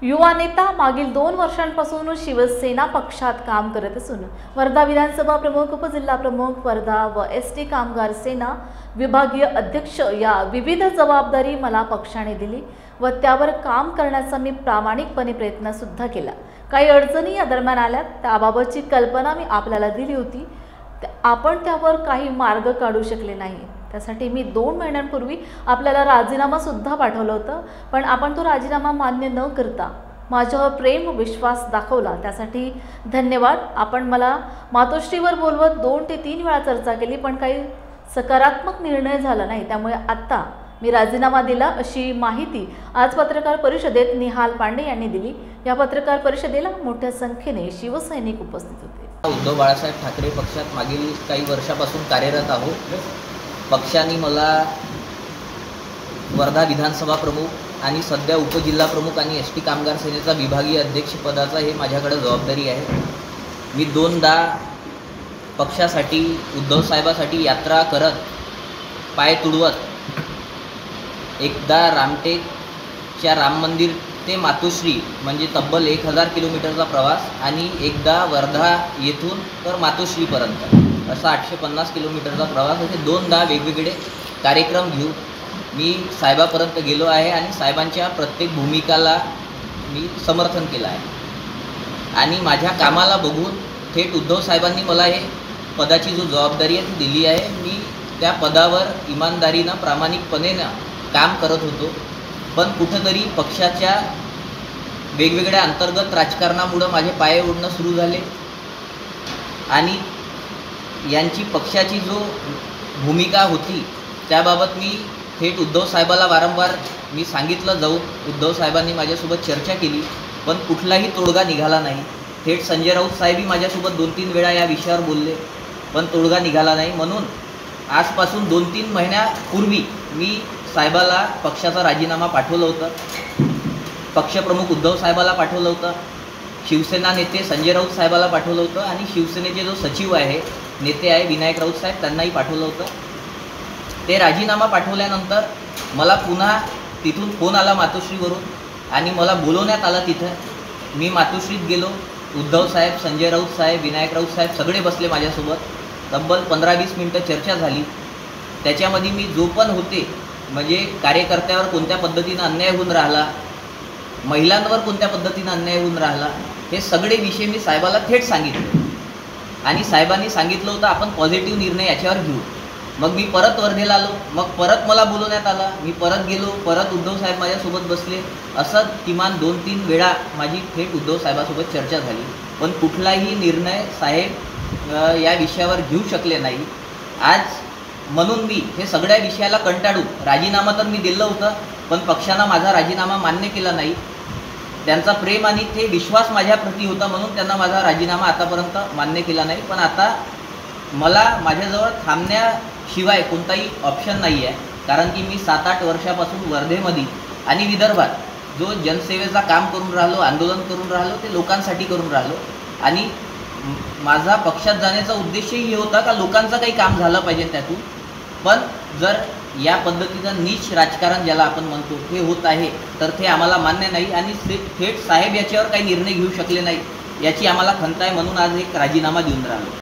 युवा नेता मागील 2 वर्षांपासून शिवसेना पक्षात काम करत असून वर्धा विधानसभा प्रमुख, उपजिल्हा प्रमुख वर्धा व एसटी कामगार सेना विभागीय अध्यक्ष या विविध जबाबदारी मला पक्षाने दिली व त्यावर काम करण्याचा मी प्रामाणिकपणे प्रयत्न सुद्धा केला। काही अडचणी या दरम्यान आल्या, त्याबाबतची कल्पना मी आपल्याला दिली होती, आपण त्यावर काही मार्ग काढू शकले नाही। त्यासाठी मी 2 महिन्यांपूर्वी आपल्याला राजीनामा सुद्धा पाठवला होता, पण आपण तो राजीनामा मान्य न करता माझ्यावर प्रेम व विश्वास दाखवला, त्यासाठी धन्यवाद। आपण मला मातोश्रीवर बोलवत 2 ते 3 वेळा चर्चा केली, पण काही सकारात्मक निर्णय झाला नाही। त्यामुळे आता मी राजीनामा दिला अशी माहिती आज पत्रकार परिषदेत निहाल पांडे यांनी दिली। या पत्रकार परिषदेला मोठ्या संख्येने शिवसैनिक उपस्थित होते। उद्धव बाळासाहेब ठाकरे पक्षात मागील काही वर्षापासून कार्यरत आहोत। पक्षाने मला वर्धा विधानसभा प्रमुख आणि सध्या उपजिल्हा प्रमुख आणि एसटी कामगार सेनेचा विभागीय अध्यक्षपदाचा हे माझ्याकडे जबाबदारी आहे। मी 2दा पक्षासाठी उद्धव साहेबांसाठी यात्रा करत पाय तुडवत, एकदा रामटेकच्या राम मंदिर ते मातोश्री म्हणजे तब्बल 1000 किलोमीटरचा प्रवास आणि एकदा वर्धा येथून तर मातोश्रीपर्यंत असा 850 किलोमीटरचा प्रवास, असे 2दा वेगवेगळे कार्यक्रम घेऊन मी साहेबापर्यंत गेलो आहे आणि साहेबांच्या प्रत्येक भूमिकाला मी समर्थन केलं आहे। आणि माझ्या कामाला बघून थेट उद्धव साहेबांनी मला हे पदाची जो जबाबदारी आहे ती दिली आहे। मी त्या पदावर इमानदारीनं प्रामाणिकपणे काम करत होतो, पण कुठंतरी पक्षाच्या वेगवेगळ्या अंतर्गत राजकारणामुळे माझे पाय ओढणं सुरू झाले आणि यांची पक्षाची जो भूमिका होती त्याबाबत मी थेट उद्धव साहेबाला वारंवार मी सांगितलं जाऊन उद्धव साहेबांनी माझ्यासोबत चर्चा केली, पण कुठलाही तोडगा निघाला नाही। थेट संजय राऊत साहेबही माझ्यासोबत 2-3 वेळा या विषयावर बोलले, पण तोडगा निघाला नाही। म्हणून आजपासून 2-3 महिन्यापूर्वी मी साहेबाला पक्षाचा राजीनामा पाठवलं होतं, पक्षप्रमुख उद्धव साहेबाला पाठवलं होतं, शिवसेना नेते संजय राऊत साहेबाला पाठवलं होतं आणि शिवसेनेचे जो सचिव आहे, नेते आहे विनायक राऊत साहेब, त्यांनाही पाठवलं होतं। ते राजीनामा पाठवल्यानंतर मला पुन्हा तिथून फोन आला मातोश्रीवरून आणि मला बोलवण्यात आलं। तिथं मी मातोश्रीत गेलो, उद्धव साहेब, संजय राऊत साहेब, विनायक राऊत साहेब सगळे बसले माझ्यासोबत। तब्बल 15-20 मिनटं चर्चा झाली। त्याच्यामध्ये मी जो पण होते म्हणजे कार्यकर्त्यावर कोणत्या पद्धतीनं अन्याय होऊन राहिला, महिलांवर कोणत्या पद्धतीनं अन्याय होऊन राहिला, हे सगळे विषय मी साहेबाला थेट सांगितले आणि साहेबांनी सांगितलं होतं आपण पॉझिटिव्ह निर्णय याच्यावर घेऊ। मग मी परत वर्धेला आलो, मग परत मला बोलवण्यात आलं, मी परत गेलो, परत उद्धव साहेब माझ्यासोबत बसले। असं किमान 2-3 वेळा माझी थेट उद्धव साहेबांसोबत चर्चा झाली, पण कुठलाही निर्णय साहेब या विषयावर घेऊ शकले नाही। आज म्हणून मी हे सगळ्या विषयाला कंटाळून राजीनामा तर मी दिलं होतं, पण पक्षानं माझा राजीनामा मान्य केला नाही। त्यांचा प्रेम आणि ते विश्वास माझ्याप्रती होता म्हणून त्यांना माझा राजीनामा आतापर्यंत मान्य केला नाही। पण आता मला माझ्याजवळ थांबण्याशिवाय कोणताही ऑप्शन नाही आहे, कारण की मी 7-8 वर्षापासून वर्धेमध्ये आणि विदर्भात जो जनसेवेचा काम करून राहिलो, आंदोलन करून राहिलो, ते लोकांसाठी करून राहिलो आणि माझा पक्षात जाण्याचा उद्देशही हे होता का लोकांचं काही काम झालं पाहिजे त्यातून। पण जर या पद्धतीचं नीच राजकारण ज्याला आपण म्हणतो हे होत आहे तर ते आम्हाला मान्य नाही आणि थेट साहेब याच्यावर काही निर्णय घेऊ शकले नाही याची आम्हाला खंत आहे, म्हणून आज एक राजीनामा देऊन राहिलो।